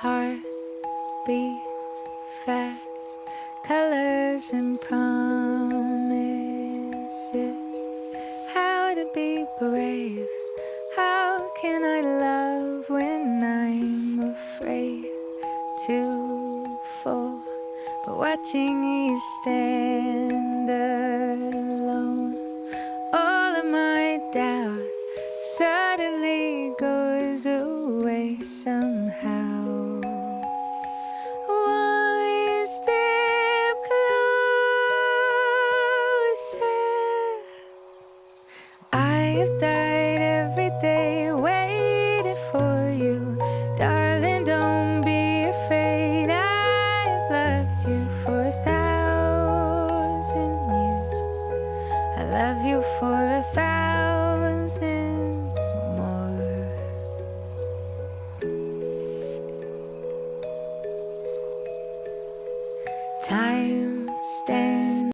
Heart beats fast, colors and promises. How to be brave? How can I love when I'm afraid to fall? But watching you stand alone, all of my doubt suddenly goes away somehow. One step closer. I have died every day waiting for you. Darling, don't be afraid. I've loved you for 1,000 years. I love you for 1,000 more. Time